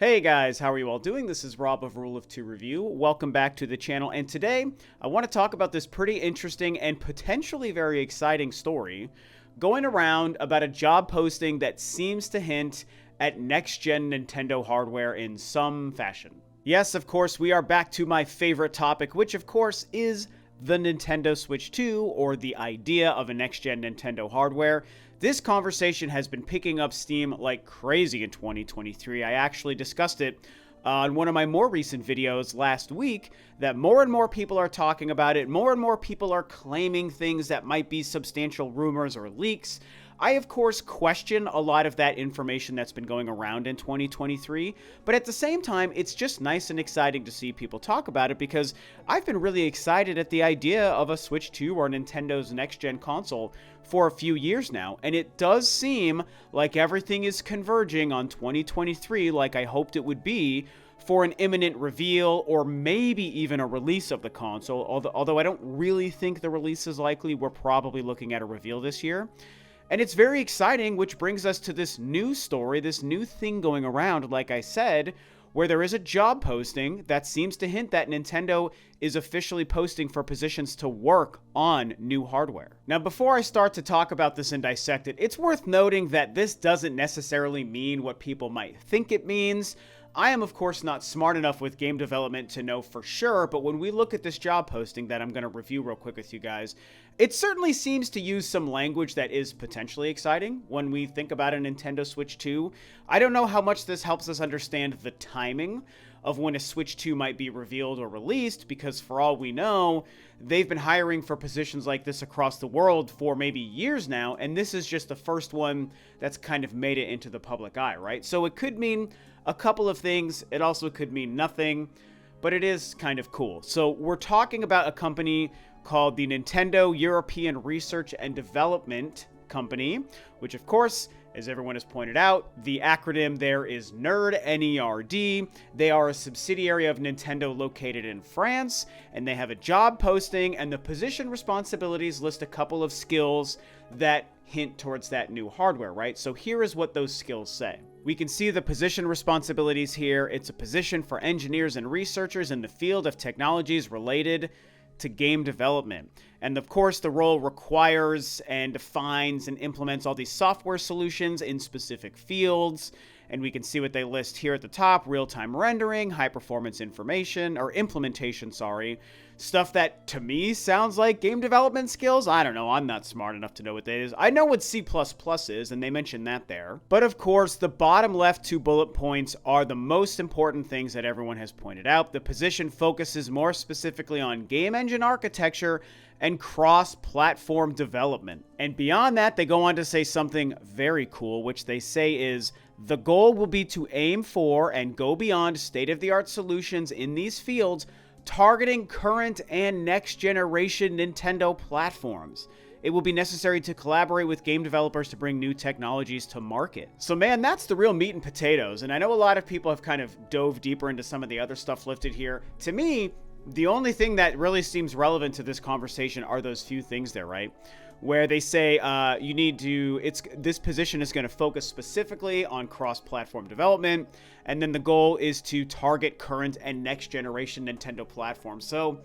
Hey guys, how are you all doing? This is Rob of Rule of Two Review. Welcome back to the channel, and today I want to talk about this pretty interesting and potentially very exciting story going around about a job posting that seems to hint at next-gen Nintendo hardware in some fashion. Yes, of course, we are back to my favorite topic, which of course is the Nintendo Switch 2, or the idea of a next-gen Nintendo hardware. This conversation has been picking up steam like crazy in 2023. I actually discussed it on one of my more recent videos last week, that more and more people are talking about it, more and more people are claiming things that might be substantial rumors or leaks. I, of course, question a lot of that information that's been going around in 2023, but at the same time, it's just nice and exciting to see people talk about it because I've been really excited at the idea of a Switch 2 or Nintendo's next-gen console for a few years now, and it does seem like everything is converging on 2023 like I hoped it would be, for an imminent reveal or maybe even a release of the console, although I don't really think the release is likely. We're probably looking at a reveal this year. And it's very exciting, which brings us to this new story, this new thing going around, like I said, where there is a job posting that seems to hint that Nintendo is officially posting for positions to work on new hardware. Now, before I start to talk about this and dissect it, it's worth noting that this doesn't necessarily mean what people might think it means. I am, of course, not smart enough with game development to know for sure, but when we look at this job posting that I'm going to review real quick with you guys, it certainly seems to use some language that is potentially exciting when we think about a Nintendo Switch 2. I don't know how much this helps us understand the timing of when a Switch 2 might be revealed or released, because for all we know, they've been hiring for positions like this across the world for maybe years now, and this is just the first one that's kind of made it into the public eye, right? So it could mean a couple of things. It also could mean nothing, but it is kind of cool. So we're talking about a company called the Nintendo European Research and Development Company, which of course, as everyone has pointed out, the acronym there is NERD, N-E-R-D. They are a subsidiary of Nintendo located in France, and they have a job posting, and the position responsibilities list a couple of skills that hint towards that new hardware, right? So here is what those skills say. We can see the position responsibilities here. It's a position for engineers and researchers in the field of technologies related to game development. And of course, the role requires and defines and implements all these software solutions in specific fields. And we can see what they list here at the top: real-time rendering, high-performance implementation, stuff that to me sounds like game development skills. I don't know, I'm not smart enough to know what that is. I know what C++ is, and they mentioned that there. But of course, the bottom left two bullet points are the most important things that everyone has pointed out. The position focuses more specifically on game engine architecture and cross-platform development. And beyond that, they go on to say something very cool, which they say is, the goal will be to aim for and go beyond state-of-the-art solutions in these fields, targeting current and next-generation Nintendo platforms. It will be necessary to collaborate with game developers to bring new technologies to market. So man, that's the real meat and potatoes. And I know a lot of people have kind of dove deeper into some of the other stuff lifted here. To me, the only thing that really seems relevant to this conversation are those few things there, right? Where they say this position is going to focus specifically on cross-platform development, and then the goal is to target current and next-generation Nintendo platforms. So,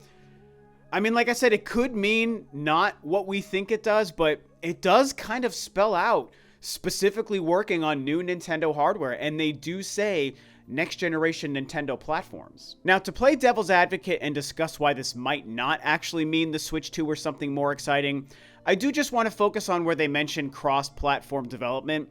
I mean, like I said, it could mean not what we think it does, but it does kind of spell out specifically working on new Nintendo hardware, and they do say next-generation Nintendo platforms. Now, to play devil's advocate and discuss why this might not actually mean the Switch 2 or something more exciting, I do just want to focus on where they mention cross-platform development.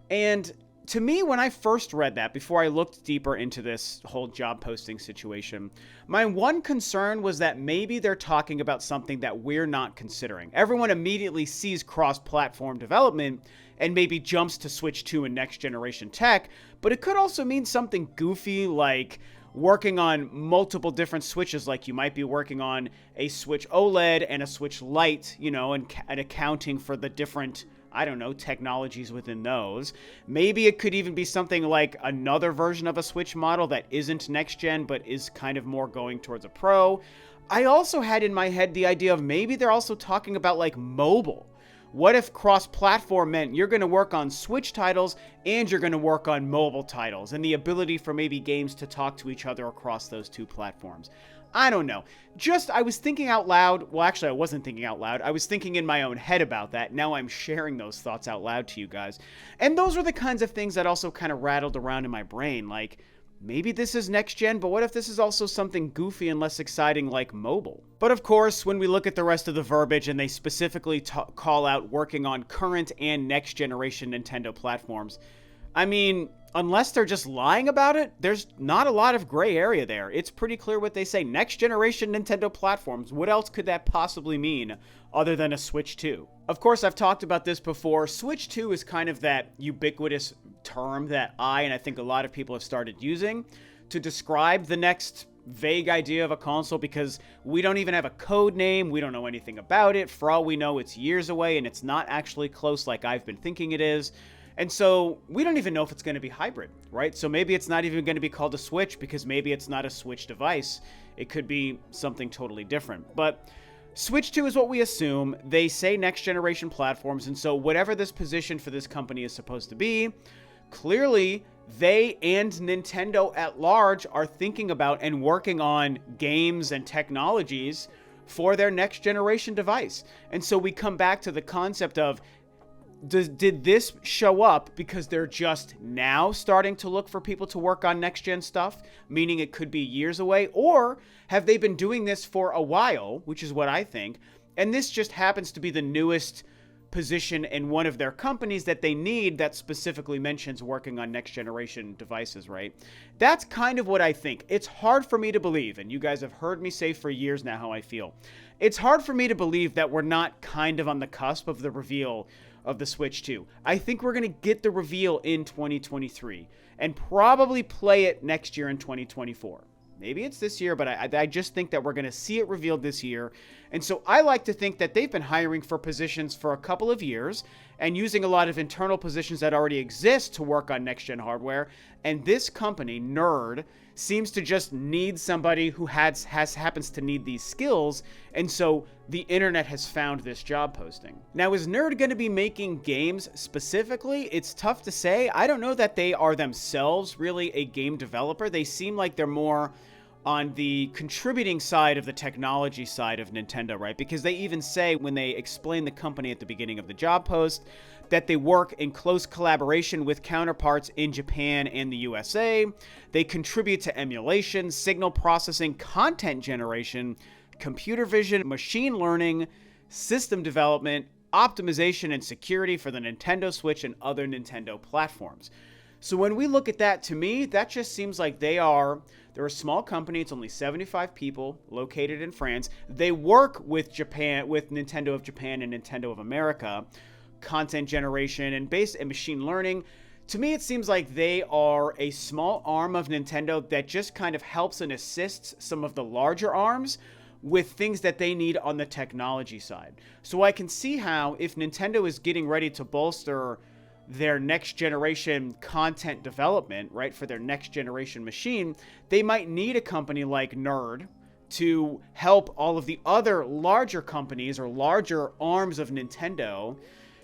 And to me, when I first read that, before I looked deeper into this whole job posting situation, my one concern was that maybe they're talking about something that we're not considering. Everyone immediately sees cross-platform development and maybe jumps to Switch 2 and next-generation tech, but it could also mean something goofy like working on multiple different Switches, like you might be working on a Switch OLED and a Switch Lite, you know, and accounting for the different, I don't know, technologies within those. Maybe it could even be something like another version of a Switch model that isn't next-gen, but is kind of more going towards a Pro. I also had in my head the idea of maybe they're also talking about like mobile, What if cross-platform meant you're going to work on Switch titles and you're going to work on mobile titles, and the ability for maybe games to talk to each other across those two platforms? I don't know. I was thinking out loud. Well, actually, I wasn't thinking out loud. I was thinking in my own head about that. Now I'm sharing those thoughts out loud to you guys. And those are the kinds of things that also kind of rattled around in my brain. Like, maybe this is next gen, but what if this is also something goofy and less exciting like mobile? But of course, when we look at the rest of the verbiage and they specifically call out working on current and next generation Nintendo platforms, I mean, unless they're just lying about it, there's not a lot of gray area there. It's pretty clear what they say. Next generation Nintendo platforms. What else could that possibly mean other than a Switch 2? Of course, I've talked about this before. Switch 2 is kind of that ubiquitous term that I think a lot of people have started using to describe the next vague idea of a console, because we don't even have a code name. We don't know anything about it. For all we know, it's years away and it's not actually close like I've been thinking it is. And so we don't even know if it's going to be hybrid, right? So maybe it's not even going to be called a Switch because maybe it's not a Switch device. It could be something totally different. But Switch 2 is what we assume. They say next generation platforms. And so whatever this position for this company is supposed to be, clearly they and Nintendo at large are thinking about and working on games and technologies for their next generation device. And so we come back to the concept of, did this show up because they're just now starting to look for people to work on next-gen stuff, meaning it could be years away? Or have they been doing this for a while, which is what I think, and this just happens to be the newest position in one of their companies that they need that specifically mentions working on next-generation devices, right? That's kind of what I think. It's hard for me to believe, and you guys have heard me say for years now how I feel. It's hard for me to believe that we're not kind of on the cusp of the reveal of the Switch 2. I think we're going to get the reveal in 2023 and probably play it next year in 2024. Maybe it's this year, but I just think that we're going to see it revealed this year. And so I like to think that they've been hiring for positions for a couple of years and using a lot of internal positions that already exist to work on next-gen hardware. And this company, Nerd, seems to just need somebody who happens to need these skills. And so the internet has found this job posting. Now, is Nerd going to be making games specifically? It's tough to say. I don't know that they are themselves really a game developer. They seem like they're more on the contributing side of the technology side of Nintendo, right? Because they even say when they explain the company at the beginning of the job post that they work in close collaboration with counterparts in Japan and the USA. They contribute to emulation, signal processing, content generation, computer vision, machine learning, system development, optimization, and security for the Nintendo Switch and other Nintendo platforms. So when we look at that, to me, that just seems like they're a small company. It's only 75 people located in France. They work with Nintendo of Japan and Nintendo of America, content generation and machine learning. To me, it seems like they are a small arm of Nintendo that just kind of helps and assists some of the larger arms with things that they need on the technology side. So I can see how if Nintendo is getting ready to bolster their next generation content development, right, for their next generation machine, they might need a company like Nerd to help all of the other larger companies or larger arms of Nintendo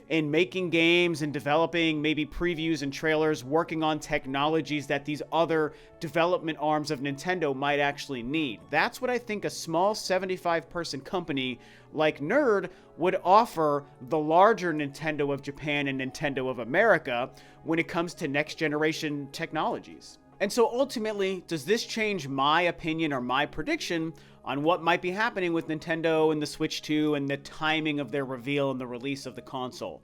in making games and developing maybe previews and trailers, working on technologies that these other development arms of Nintendo might actually need. That's what I think a small 75-person company like Nerd would offer the larger Nintendo of Japan and Nintendo of America when it comes to next generation technologies. And so ultimately, does this change my opinion or my prediction on what might be happening with Nintendo and the Switch 2 and the timing of their reveal and the release of the console?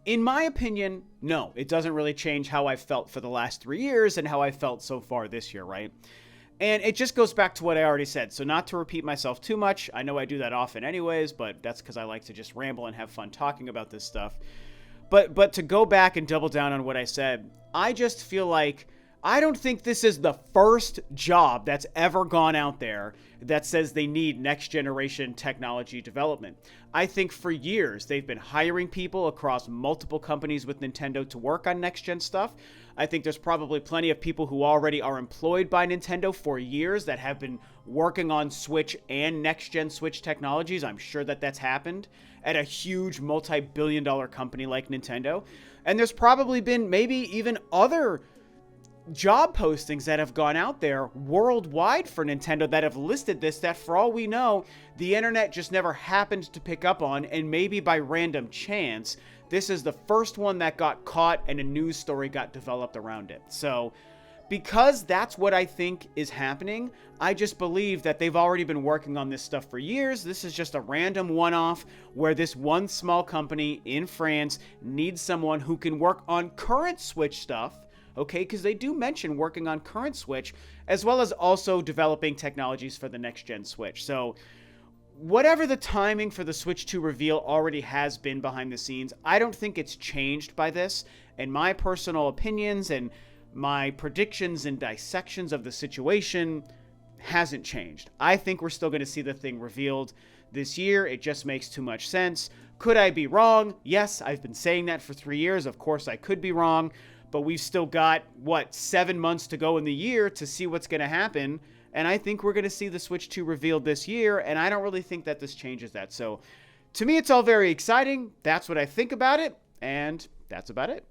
In my opinion, no. It doesn't really change how I've felt for the last 3 years and how I felt so far this year, right? And it just goes back to what I already said. So not to repeat myself too much. I know I do that often anyways, but that's because I like to just ramble and have fun talking about this stuff. But to go back and double down on what I said, I just feel like I don't think this is the first job that's ever gone out there that says they need next generation technology development. I think for years they've been hiring people across multiple companies with Nintendo to work on next gen stuff. I think there's probably plenty of people who already are employed by Nintendo for years that have been working on Switch and next gen Switch technologies. I'm sure that that's happened at a huge multi-billion dollar company like Nintendo. And there's probably been maybe even other job postings that have gone out there worldwide for Nintendo that have listed this, that for all we know, the internet just never happened to pick up on, and maybe by random chance, this is the first one that got caught and a news story got developed around it. So because that's what I think is happening, I just believe that they've already been working on this stuff for years. This is just a random one-off where this one small company in France needs someone who can work on current Switch stuff, okay, because they do mention working on current Switch, as well as also developing technologies for the next-gen Switch. So whatever the timing for the Switch 2 reveal already has been behind the scenes, I don't think it's changed by this. And my personal opinions and my predictions and dissections of the situation hasn't changed. I think we're still going to see the thing revealed this year. It just makes too much sense. Could I be wrong? Yes, I've been saying that for 3 years. Of course, I could be wrong. But we've still got, 7 months to go in the year to see what's going to happen. And I think we're going to see the Switch 2 revealed this year. And I don't really think that this changes that. So to me, it's all very exciting. That's what I think about it. And that's about it.